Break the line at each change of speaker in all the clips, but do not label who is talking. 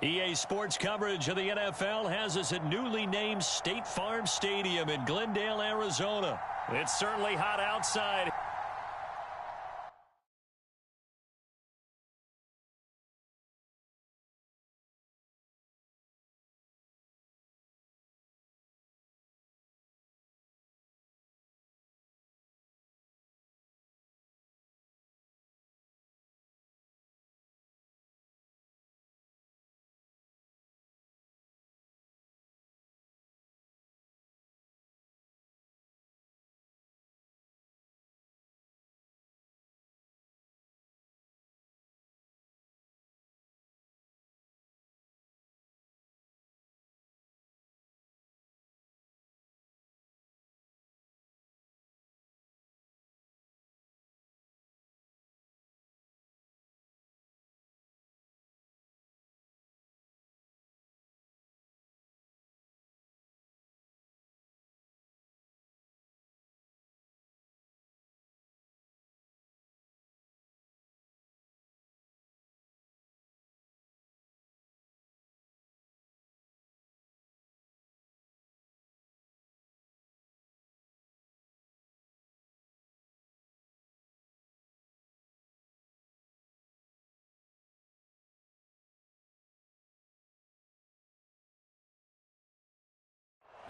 EA Sports coverage of the NFL has us at newly named State Farm Stadium in Glendale, Arizona. It's certainly hot outside.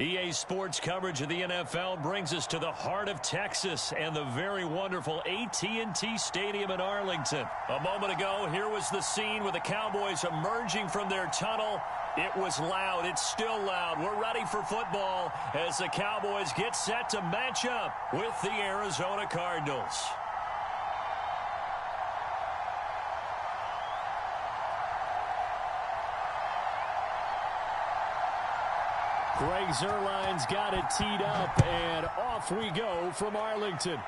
EA Sports coverage of the NFL brings us to the heart of Texas and the very wonderful AT&T Stadium in Arlington. A moment ago, here was the scene with the Cowboys emerging from their tunnel. It was loud. It's still loud. We're ready for football as the Cowboys get set to match up with the Arizona Cardinals. Greg Zuerlein's got it teed up, and off we go from Arlington.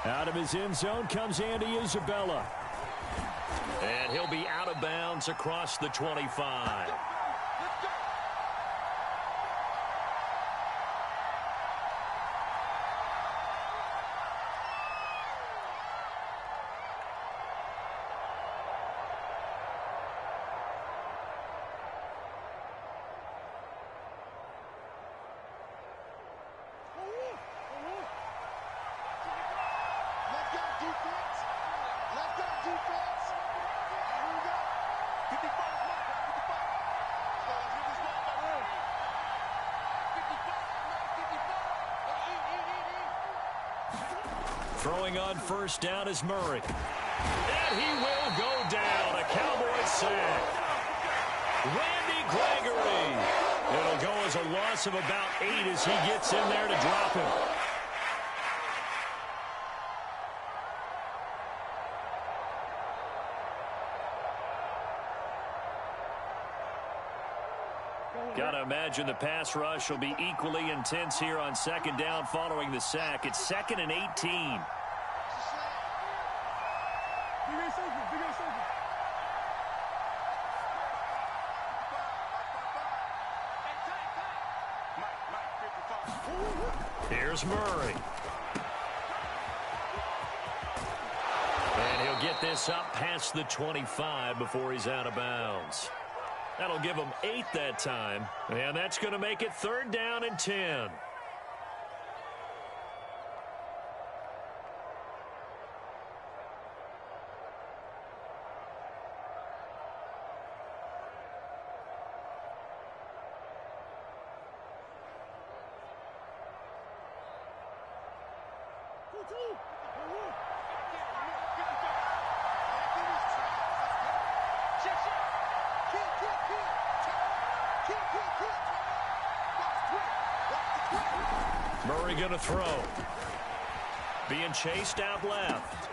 Out of his end zone comes Andy Isabella. And he'll be out of bounds across the 25. Throwing on first down is Murray. And he will go down. A Cowboy sack. Randy Gregory. It'll go as a loss of about 8 as he gets in there to drop him. Got to imagine the pass rush will be equally intense here on second down following the sack. It's 2nd and 18. Here's Murray. And he'll get this up past the 25 before he's out of bounds. That'll give him 8 that time. And that's going to make it 3rd down and 10. Murray going to throw. Being chased out left.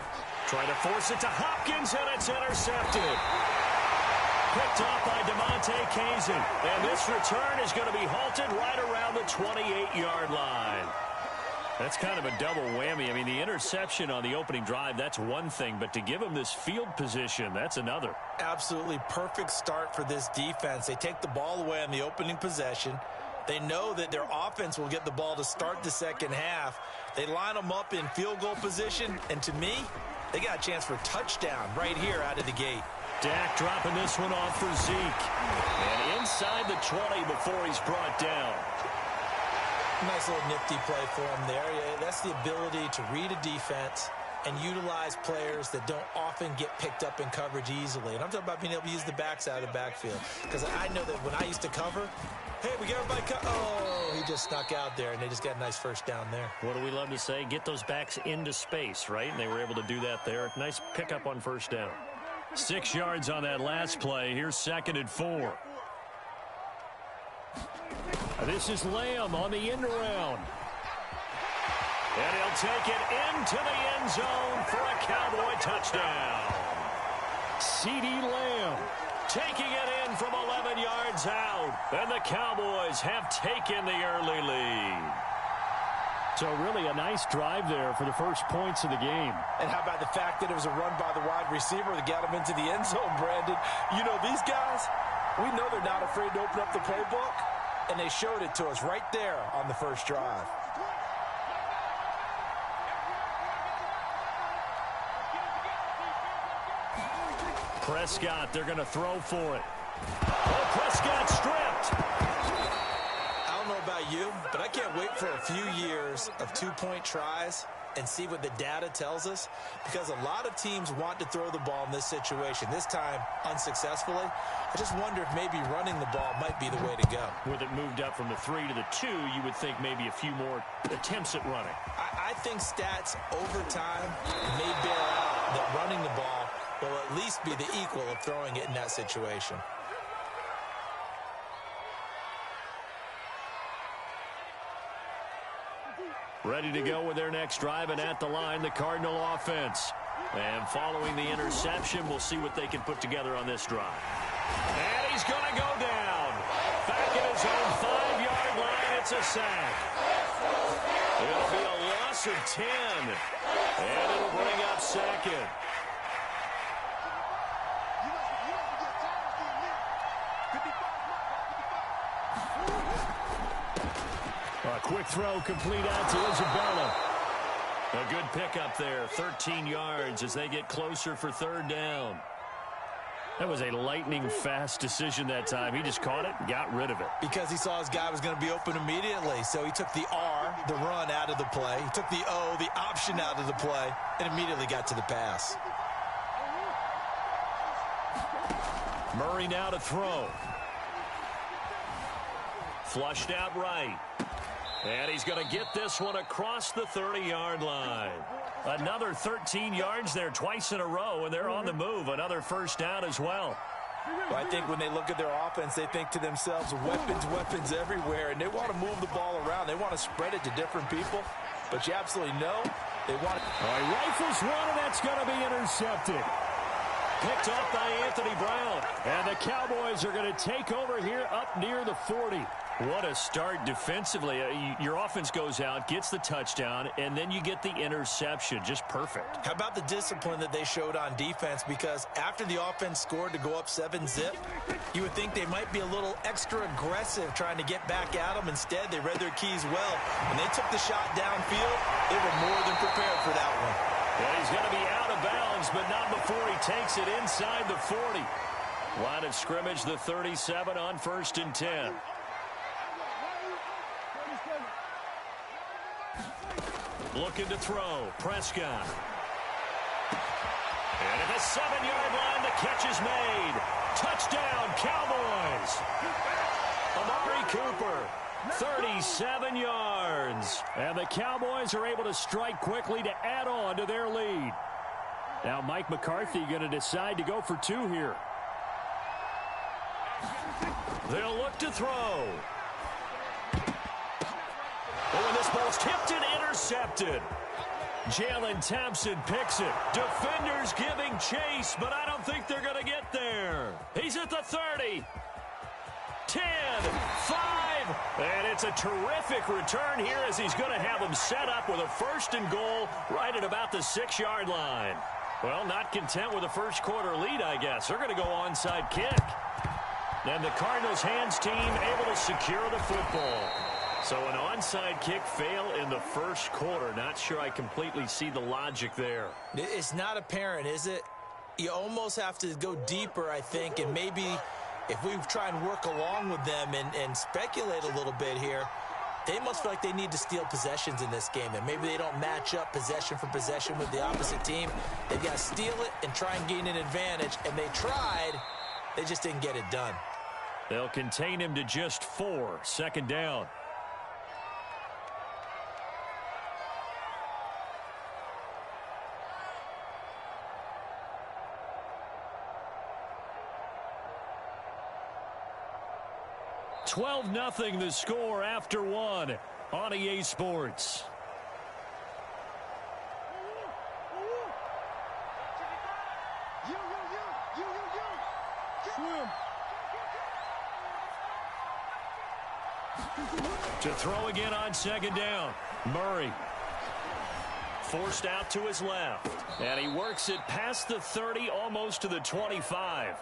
Trying to force it to Hopkins, and it's intercepted. Picked off by DeMonte Kazin. And this return is going to be halted right around the 28-yard line. That's kind of a double whammy. I mean, the interception on the opening drive, that's one thing. But to give him this field position, that's another.
Absolutely perfect start for this defense. They take the ball away on the opening possession. They know that their offense will get the ball to start the second half. They line them up in field goal position, and to me, they got a chance for a touchdown right here out of the gate.
Dak dropping this one off for Zeke. And inside the 20 before he's brought down.
Nice little nifty play for him there. Yeah, that's the ability to read a defense and utilize players that don't often get picked up in coverage easily. And I'm talking about being able to use the backside of the backfield. Because I know that when I used to cover, hey, we got everybody oh, he just snuck out there, and they just got a nice first down there.
What do we love to say? Get those backs into space, right? And they were able to do that there. Nice pickup on first down. 6 yards on that last play. Here's 2nd and 4. This is Lamb on the end around. And he'll take it into the end zone for a Cowboy touchdown. C.D. Lamb taking it in from 11 yards out. And the Cowboys have taken the early lead. So really a nice drive there for the first points of the game.
And how about the fact that it was a run by the wide receiver that got him into the end zone, Brandon? You know, these guys, we know they're not afraid to open up the playbook, and they showed it to us right there on the first drive.
Prescott, they're going to throw for it. Oh, Prescott stripped.
I don't know about you, but I can't wait for a few years of two-point tries and see what the data tells us, because a lot of teams want to throw the ball in this situation, this time unsuccessfully. I just wonder if maybe running the ball might be the way to go.
With it moved up from the 3 to the 2, you would think maybe a few more attempts at running.
I think stats over time may bear out that running the ball will at least be the equal of throwing it in that situation.
Ready to go with their next drive, and at the line, the Cardinal offense. And following the interception, we'll see what they can put together on this drive. And he's going to go down. Back at his own 5-yard line, it's a sack. It'll be a loss of 10. And it'll bring up 2nd. A quick throw complete out to Isabella. A good pickup there, 13 yards as they get closer for 3rd down. That was a lightning-fast decision that time. He just caught it and got rid of it.
Because he saw his guy was going to be open immediately. So he took the R, the run, out of the play. He took the O, the option, out of the play, and immediately got to the pass.
Murray now to throw. Flushed out right. And he's going to get this one across the 30-yard line. Another 13 yards there twice in a row, and they're on the move. Another first down as well.
Well, I think when they look at their offense, they think to themselves, weapons everywhere, and they want to move the ball around. They want to spread it to different people, but you absolutely know they want it.
All right, rifles one, and that's going to be intercepted. Picked off by Anthony Brown. And the Cowboys are going to take over here up near the 40. What a start defensively. Your offense goes out, gets the touchdown, and then you get the interception. Just perfect.
How about the discipline that they showed on defense? Because after the offense scored to go up 7-zip, you would think they might be a little extra aggressive trying to get back at them. Instead, they read their keys well. When they took the shot downfield, they were more than prepared for that one.
Well, he's going to be out of bounds, but not before he takes it inside the 40. Line of scrimmage, the 37 on 1st and 10. Looking to throw. Prescott. And at the 7-yard line, the catch is made. Touchdown, Cowboys. Amari Cooper, 37 yards. And the Cowboys are able to strike quickly to add on to their lead. Now Mike McCarthy going to decide to go for 2 here. They'll look to throw. Oh, and this ball's tipped and intercepted. Jalen Thompson picks it. Defenders giving chase, but I don't think they're going to get there. He's at the 30. 10, 5, and it's a terrific return here as he's going to have them set up with a 1st and goal right at about the 6-yard line. Well, not content with a first quarter lead, I guess. They're going to go onside kick. And the Cardinals hands team able to secure the football. So an onside kick fail in the first quarter. Not sure I completely see the logic there.
It's not apparent, is it? You almost have to go deeper, I think, and maybe if we try and work along with them and speculate a little bit here, they must feel like they need to steal possessions in this game, and maybe they don't match up possession for possession with the opposite team. They've got to steal it and try and gain an advantage, and they tried. They just didn't get it done.
They'll contain him to just 4. Second down. $12-0 the score after 1 on EA Sports. To throw again on second down. Murray. Forced out to his left. And he works it past the 30, almost to the 25.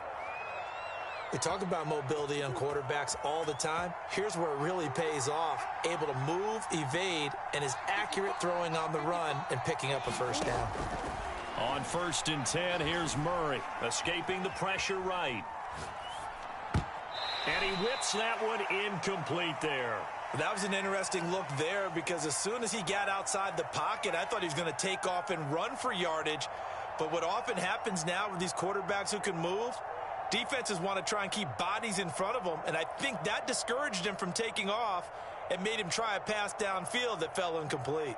We talk about mobility on quarterbacks all the time. Here's where it really pays off. Able to move, evade, and is accurate throwing on the run and picking up a first down.
On 1st and 10, here's Murray, escaping the pressure right. And he whips that one incomplete there.
That was an interesting look there because as soon as he got outside the pocket, I thought he was going to take off and run for yardage. But what often happens now with these quarterbacks who can move, defenses want to try and keep bodies in front of them, and I think that discouraged him from taking off and made him try a pass downfield that fell incomplete.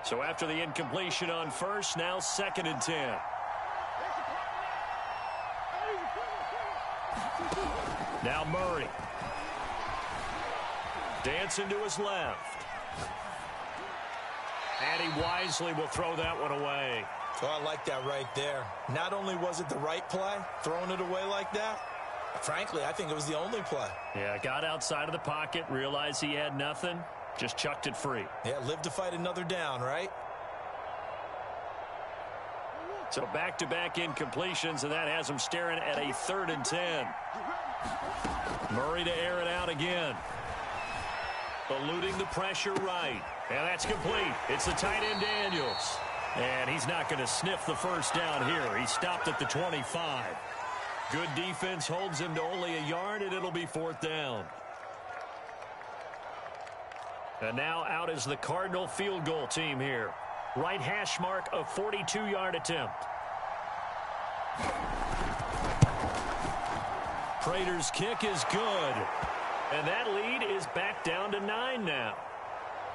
So after the incompletion on 1st, now 2nd and 10. Now Murray. Dancing to his left. And he wisely will throw that one away.
Oh, I like that right there. Not only was it the right play, throwing it away like that, frankly, I think it was the only play.
Yeah, got outside of the pocket, realized he had nothing, just chucked it free.
Yeah, live to fight another down, right?
So back-to-back incompletions, and that has him staring at a 3rd and 10. Murray to air it out again. Eluding the pressure right. And that's complete. It's the tight end Daniels. And he's not going to sniff the first down here. He stopped at the 25. Good defense holds him to only a yard, and it'll be 4th down. And now out is the Cardinal field goal team here. Right hash mark, a 42-yard attempt. Prater's kick is good. And that lead is back down to 9 now.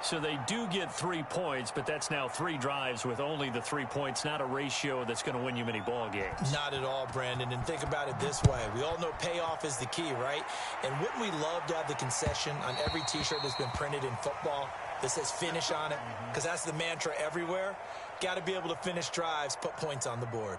So they do get 3 points, but that's now 3 drives with only the 3 points, not a ratio that's going to win you many ball games.
Not at all, Brandon. And think about it this way. We all know payoff is the key, right? And wouldn't we love to have the concession on every T-shirt that's been printed in football that says finish on it? Because that's the mantra everywhere. Got to be able to finish drives, put points on the board.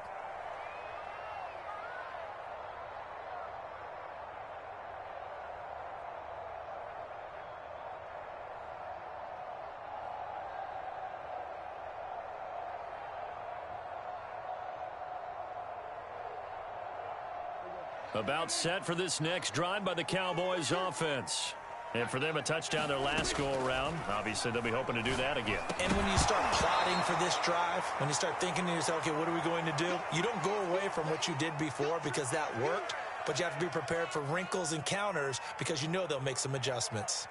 About set for this next drive by the Cowboys offense. And for them, a touchdown their last go-around. Obviously, they'll be hoping to do that again.
And when you start plotting for this drive, when you start thinking to yourself, okay, what are we going to do? You don't go away from what you did before because that worked, but you have to be prepared for wrinkles and counters because you know they'll make some adjustments.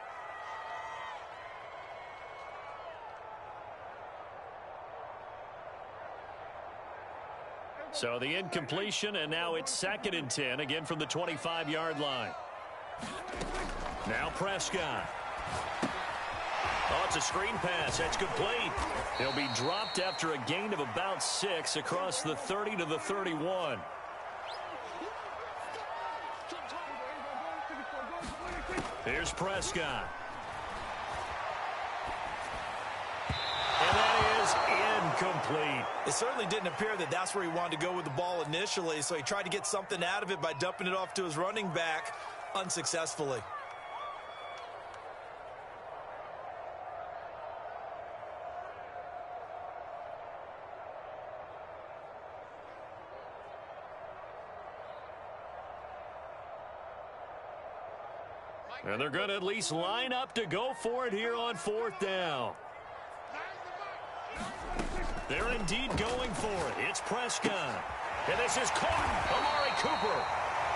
So the incompletion, and now it's 2nd and 10, again from the 25-yard line. Now Prescott. Oh, it's a screen pass. That's complete. He'll be dropped after a gain of about 6 across the 30 to the 31. Here's Prescott. And that is incomplete.
It certainly didn't appear that that's where he wanted to go with the ball initially, so he tried to get something out of it by dumping it off to his running back unsuccessfully.
And they're going to at least line up to go for it here on 4th down. They're indeed going for it. It's Prescott. And this is caught. Amari Cooper.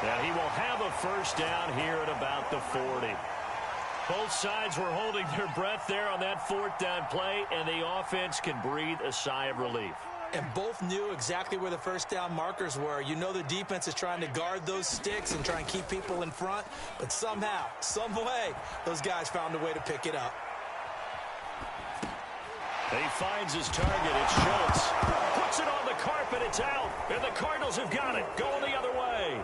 And he will have a first down here at about the 40. Both sides were holding their breath there on that fourth down play, and the offense can breathe a sigh of relief.
And both knew exactly where the first down markers were. You know the defense is trying to guard those sticks and try and keep people in front, but somehow, some way, those guys found a way to pick it up.
He finds his target. It's Schultz. Puts it on the carpet. It's out. And the Cardinals have got it. Going the other way.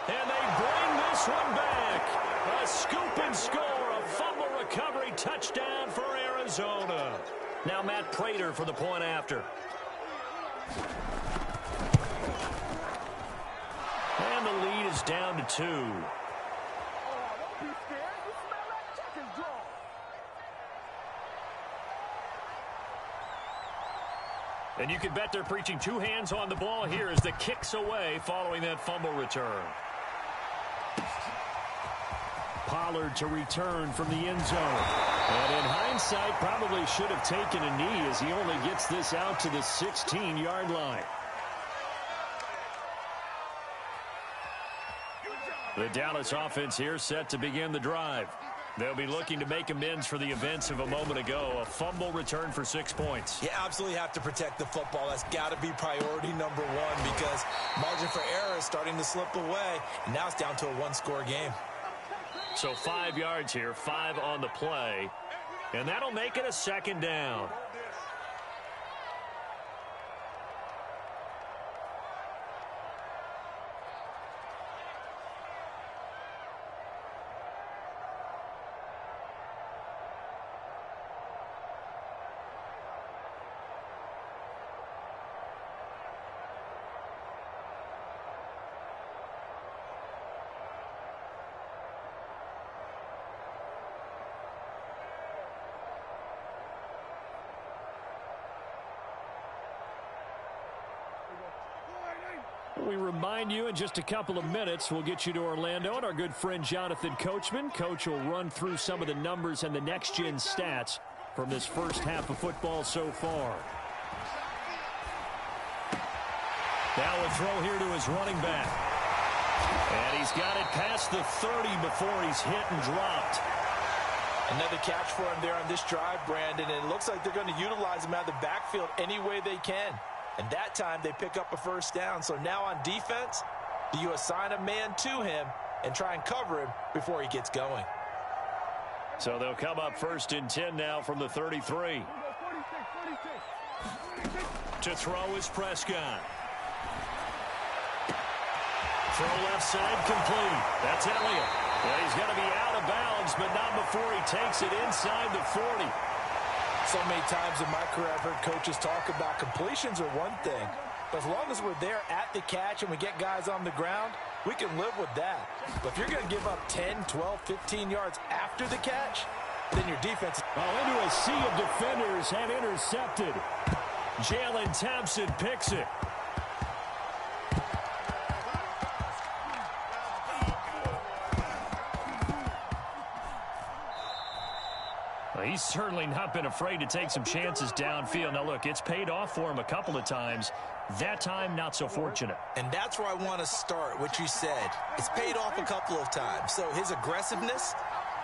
And they bring this one back. A scoop and score. A fumble recovery touchdown for Arizona. Now Matt Prater for the point after. And the lead is down to 2. And you can bet they're preaching 2 hands on the ball here as the kick's away following that fumble return. Pollard to return from the end zone. And in hindsight, probably should have taken a knee as he only gets this out to the 16-yard line. The Dallas offense here set to begin the drive. They'll be looking to make amends for the events of a moment ago. A fumble return for 6 points.
You absolutely have to protect the football. That's got to be priority number 1 because margin for error is starting to slip away. And now it's down to a 1-score game.
So 5 yards here, 5 on the play. And that'll make it a second down. We remind you in just a couple of minutes we'll get you to Orlando and our good friend Jonathan Coachman. Coach will run through some of the numbers and the next-gen stats from this first half of football so far. Now a throw here to his running back. And he's got it past the 30 before he's hit and dropped.
Another catch for him there on this drive, Brandon, and it looks like they're going to utilize him out of the backfield any way they can. And that time they pick up a first down. So now on defense, do you assign a man to him and try and cover him before he gets going?
So they'll come up 1st and 10 now from the 33. To throw is Prescott. Throw left side complete. That's Elliott. Well, he's going to be out of bounds, but not before he takes it inside the 40.
So many times in my career I've heard coaches talk about completions are one thing, but as long as we're there at the catch and we get guys on the ground, we can live with that. But if you're going to give up 10, 12, 15 yards after the catch, then your defense...
Well, into a sea of defenders have intercepted. Jalen Thompson picks it. He's certainly not been afraid to take some chances downfield. Now, look, it's paid off for him a couple of times. That time, not so fortunate.
And that's where I want to start, what you said. It's paid off a couple of times. So his aggressiveness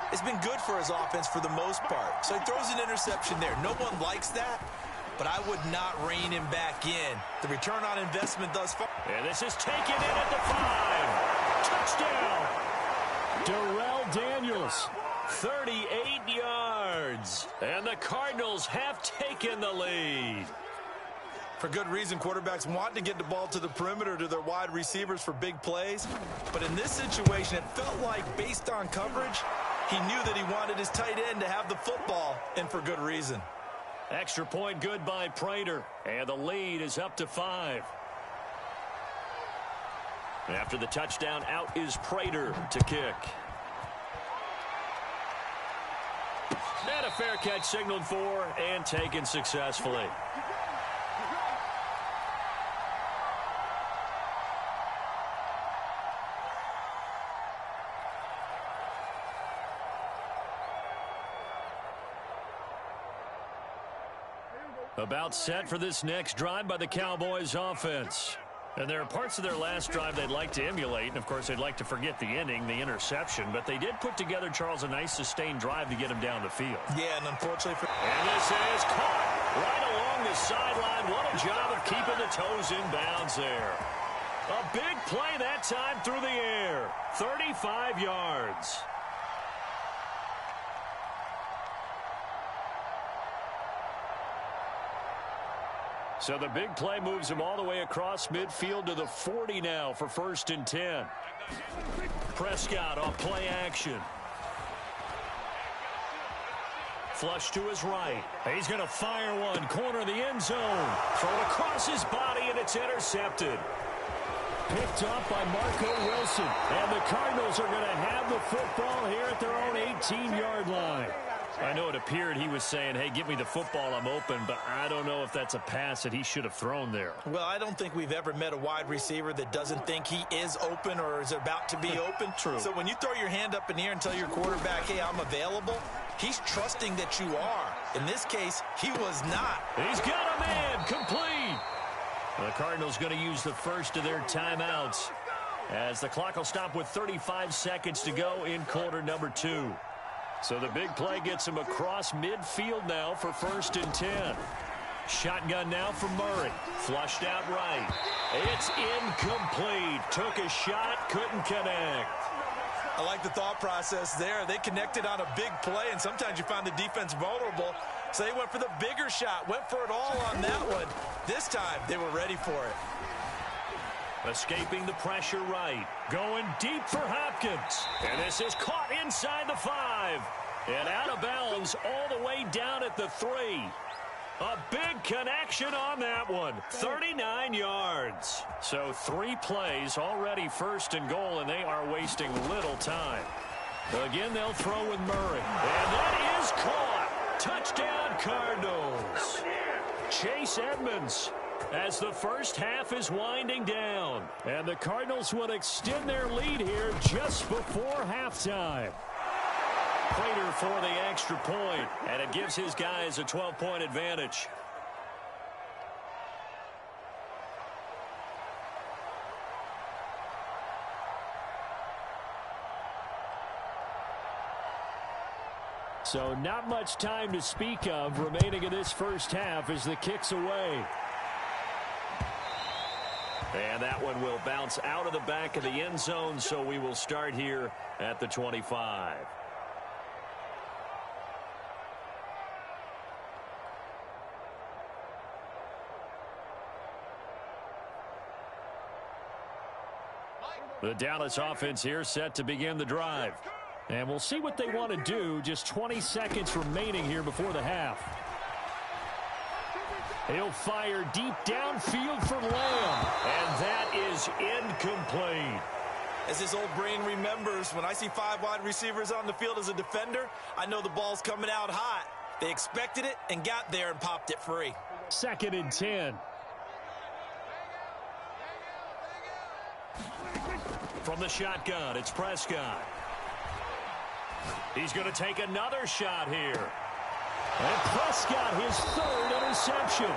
has been good for his offense for the most part. So he throws an interception there. No one likes that, but I would not rein him back in. The return on investment thus far.
And this is taken in at the 5. Touchdown. Darrell Daniels. 38 yards. And the Cardinals have taken the lead.
For good reason, quarterbacks want to get the ball to the perimeter to their wide receivers for big plays. But in this situation, it felt like, based on coverage, he knew that he wanted his tight end to have the football, and for good reason.
Extra point good by Prater. And the lead is up to 5. After the touchdown, out is Prater to kick. And a fair catch signaled for and taken successfully. About set for this next drive by the Cowboys offense. And there are parts of their last drive they'd like to emulate. And, of course, they'd like to forget the inning, the interception. But they did put together, Charles, a nice sustained drive to get him down the field.
Yeah, and unfortunately
And this is caught right along the sideline. What a job of keeping the toes in bounds there. A big play that time through the air. 35 yards. So the big play moves him all the way across midfield to the 40 now for 1st and 10. Prescott off play action. Flush to his right. He's going to fire one. Corner of the end zone. Thrown across his body, and it's intercepted. Picked up by Marco Wilson. And the Cardinals are going to have the football here at their own 18-yard line. I know it appeared he was saying, hey, give me the football, I'm open, but I don't know if that's a pass that he should have thrown there.
Well, I don't think we've ever met a wide receiver that doesn't think he is open or is about to be open.
True.
So when you throw your hand up in the air and tell your quarterback, hey, I'm available, he's trusting that you are. In this case, he was not.
He's got a man, complete. The Cardinals going to use the first of their timeouts as the clock will stop with 35 seconds to go in quarter number 2. So the big play gets him across midfield now for 1st and 10. Shotgun now from Murray. Flushed out right. It's incomplete. Took a shot, couldn't connect.
I like the thought process there. They connected on a big play, and sometimes you find the defense vulnerable. So they went for the bigger shot, went for it all on that one. This time, they were ready for it.
Escaping the pressure right. Going deep for Hopkins. And this is caught inside the 5. And out of bounds all the way down at the 3. A big connection on that one. 39 yards. So 3 plays already 1st and goal, and they are wasting little time. Again, they'll throw with Murray. And that is caught. Touchdown, Cardinals. Chase Edmonds as the first half is winding down. And the Cardinals will extend their lead here just before halftime. Prater for the extra point, and it gives his guys a 12-point advantage. So not much time to speak of remaining in this first half as the kick's away. And that one will bounce out of the back of the end zone, so we will start here at the 25. The Dallas offense here set to begin the drive. And we'll see what they want to do. Just 20 seconds remaining here before the half. He'll fire deep downfield for Lamb. And that is incomplete.
As his old brain remembers, when I see 5 wide receivers on the field as a defender, I know the ball's coming out hot. They expected it and got there and popped it free.
2nd and 10. From the shotgun, it's Prescott. He's going to take another shot here. And Prescott, his 3rd interception.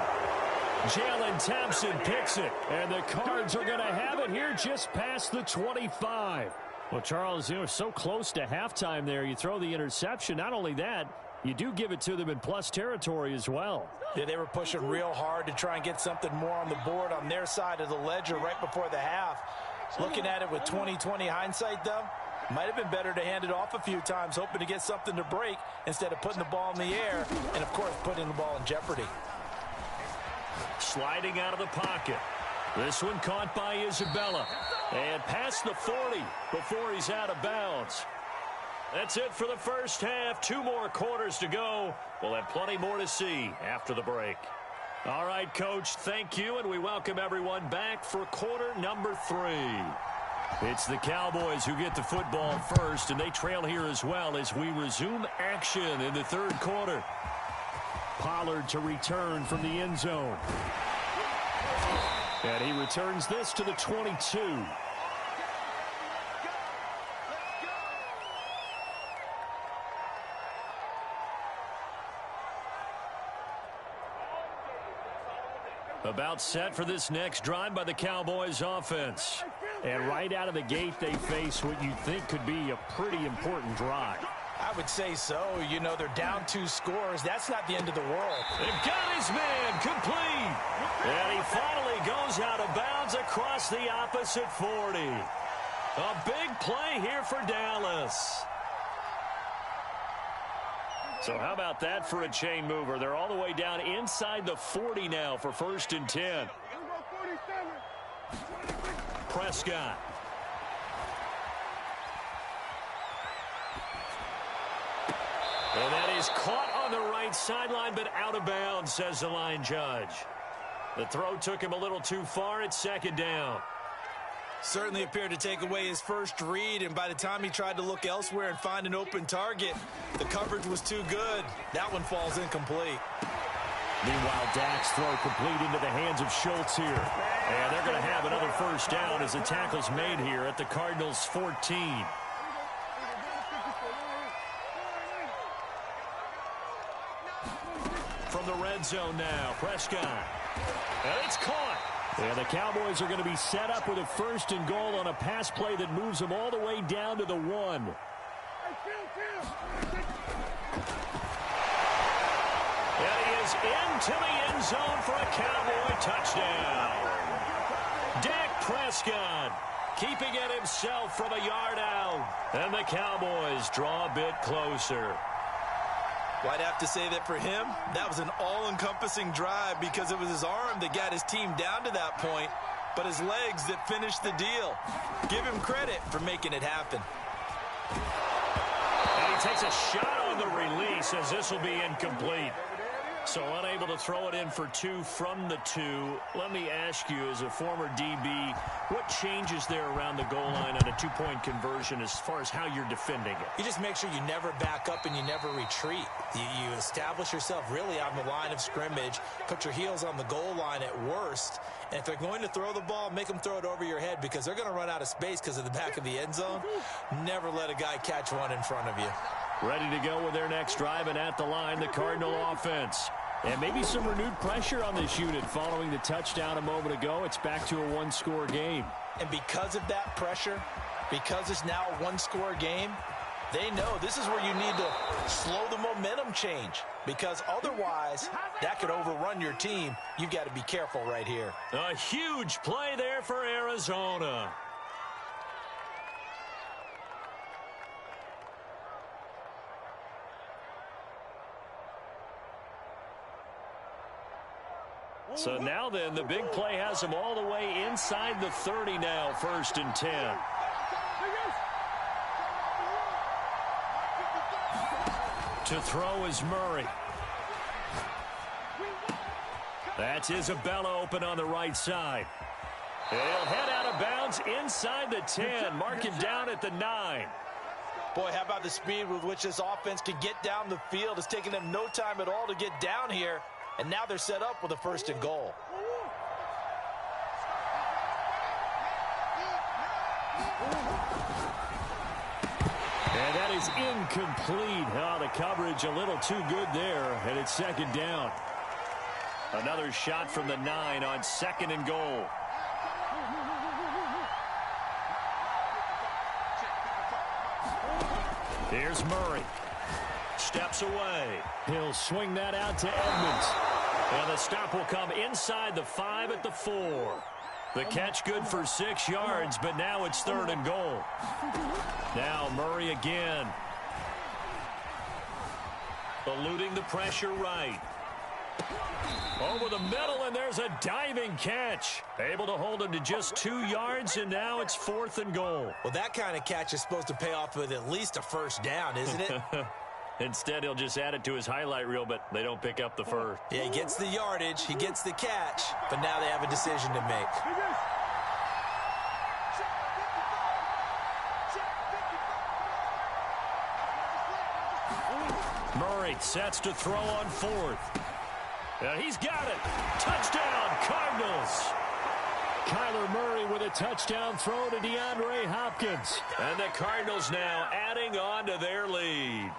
Jalen Thompson picks it. And the Cards are going to have it here just past the 25. Well, Charles, you know, so close to halftime there. You throw the interception. Not only that, you do give it to them in plus territory as well.
Yeah, they were pushing real hard to try and get something more on the board on their side of the ledger right before the half. Looking at it with 20/20 hindsight, though, might have been better to hand it off a few times, hoping to get something to break instead of putting the ball in the air and, of course, putting the ball in jeopardy.
Sliding out of the pocket. This one caught by Isabella. And past the 40 before he's out of bounds. That's it for the first half. 2 more quarters to go. We'll have plenty more to see after the break. All right, Coach, thank you, and we welcome everyone back for quarter number 3. It's the Cowboys who get the football first, and they trail here as well as we resume action in the 3rd quarter. Pollard to return from the end zone. And he returns this to the 22. About set for this next drive by the Cowboys offense. And right out of the gate, they face what you think could be a pretty important drive.
I would say so. You know, they're down 2 scores. That's not the end of the world.
They've got his man complete. And he finally goes out of bounds across the opposite 40. A big play here for Dallas. So how about that for a chain mover? They're all the way down inside the 40 now for 1st and 10. Prescott. And that is caught on the right sideline, but out of bounds, says the line judge. The throw took him a little too far at 2nd down.
Certainly appeared to take away his first read, and by the time he tried to look elsewhere and find an open target, the coverage was too good. That one falls incomplete.
Meanwhile, Dak's throw complete into the hands of Schultz here. And they're going to have another 1st down as the tackle's made here at the Cardinals' 14. From the red zone now, Prescott. And it's caught. And the Cowboys are going to be set up with a 1st and goal on a pass play that moves them all the way down to the 1. And he is into the end zone for a Cowboy touchdown. Dak Prescott keeping it himself from a yard out. And the Cowboys draw a bit closer.
Well, I'd have to say that for him, that was an all-encompassing drive because it was his arm that got his team down to that point, but his legs that finished the deal. Give him credit for making it happen.
And he takes a shot on the release as this will be incomplete. So unable to throw it in for 2 from the 2. Let me ask you, as a former DB, what changes there around the goal line on a 2-point conversion as far as how you're defending it?
You just make sure you never back up and you never retreat. You establish yourself really on the line of scrimmage, put your heels on the goal line at worst, and if they're going to throw the ball, make them throw it over your head because they're going to run out of space because of the back of the end zone. Never let a guy catch one in front of you.
Ready to go with their next drive, and at the line, the Cardinal offense. And maybe some renewed pressure on this unit following the touchdown a moment ago. It's back to a 1-score game.
And because of that pressure, because it's now a 1-score game, they know this is where you need to slow the momentum change. Because otherwise, that could overrun your team. You've got to be careful right here.
A huge play there for Arizona. So now then, the big play has him all the way inside the 30 now, 1st and 10. To throw is Murray. That's Isabella open on the right side. He'll head out of bounds inside the 10. Mark him down at the 9.
Boy, how about the speed with which this offense can get down the field? It's taking them no time at all to get down here. And now they're set up with a 1st and goal.
And that is incomplete. Oh, the coverage a little too good there. And it's 2nd down. Another shot from the 9 on 2nd and goal. Here's Murray. Steps away. He'll swing that out to Edmonds. And the stop will come inside the 5 at the 4. The catch good for 6 yards, but now it's 3rd and goal. Now Murray again. Eluding the pressure right. Over the middle, and there's a diving catch. Able to hold him to just 2 yards, and now it's 4th and goal.
Well, that kind of catch is supposed to pay off with at least a 1st down, isn't it?
Instead, he'll just add it to his highlight reel, but they don't pick up the first.
Yeah, he gets the yardage, he gets the catch, but now they have a decision to make.
Murray sets to throw on 4th. He's got it. Touchdown, Cardinals. Kyler Murray with a touchdown throw to DeAndre Hopkins. And the Cardinals now adding on to their lead.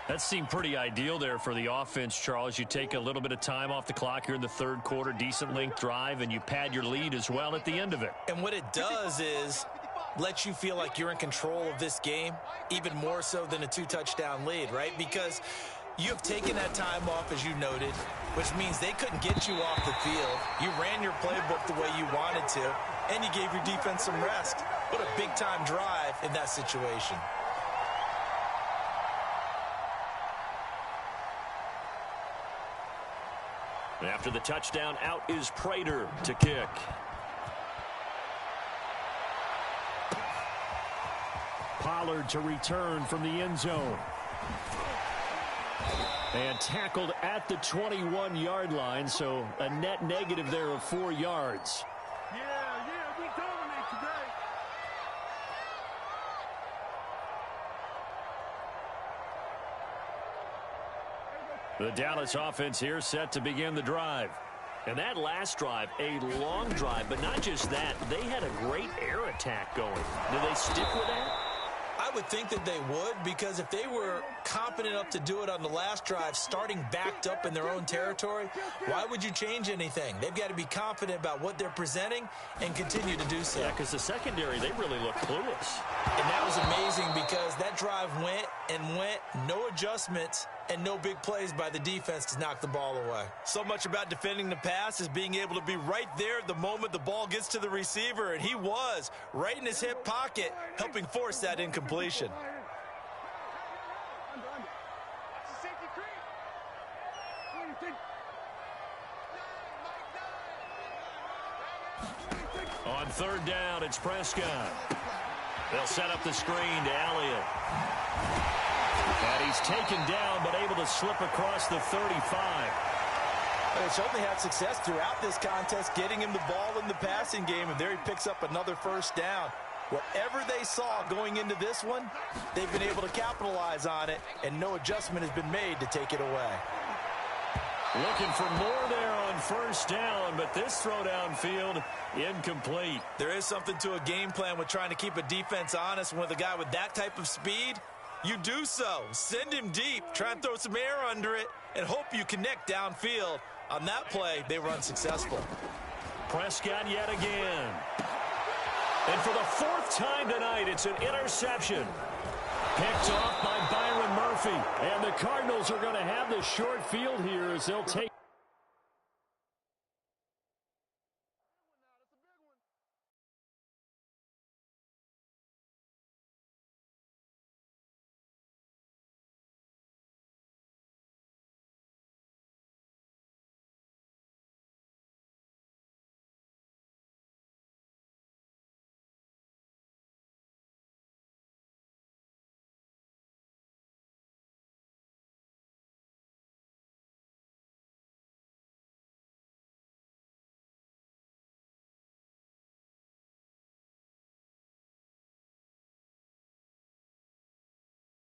That seemed pretty ideal there for the offense, Charles. You take a little bit of time off the clock here in the third quarter, decent length drive, and you pad your lead as well at the end of it.
And what it does is let you feel like you're in control of this game, even more so than a 2-touchdown lead, right? Because you have taken that time off, as you noted, which means they couldn't get you off the field. You ran your playbook the way you wanted to, and you gave your defense some rest. What a big-time drive in that situation.
After the touchdown, out is Prater to kick. Pollard to return from the end zone. And tackled at the 21-yard line, so a net negative there of 4 yards.
We dominate today.
The Dallas offense here set to begin the drive. And that last drive, a long drive, but not just that. They had a great air attack going. Do they stick with that?
I would think that they would, because if they were confident enough to do it on the last drive, starting backed up in their own territory, why would you change anything? They've got to be confident about what they're presenting and continue to do so.
Yeah, because the secondary, they really look clueless.
And that was amazing because that drive went and went, no adjustments, and no big plays by the defense to knock the ball away. So much about defending the pass is being able to be right there at the moment the ball gets to the receiver, and he was right in his hip pocket, helping force that incompletion.
On third down, it's Prescott. They'll set up the screen to Elliott. And he's taken down, but able to slip across the 35.
They certainly had success throughout this contest, getting him the ball in the passing game, and there he picks up another first down. Whatever they saw going into this one, they've been able to capitalize on it, and no adjustment has been made to take it away.
Looking for more there on first down, but this throw downfield incomplete.
There is something to a game plan with trying to keep a defense honest. With a guy with that type of speed, you do so. Send him deep, try and throw some air under it, and hope you connect downfield. On that play, they were unsuccessful.
Prescott yet again. And for the fourth time tonight, it's an interception. Picked off by Byron Murphy. And the Cardinals are going to have the short field here as they'll take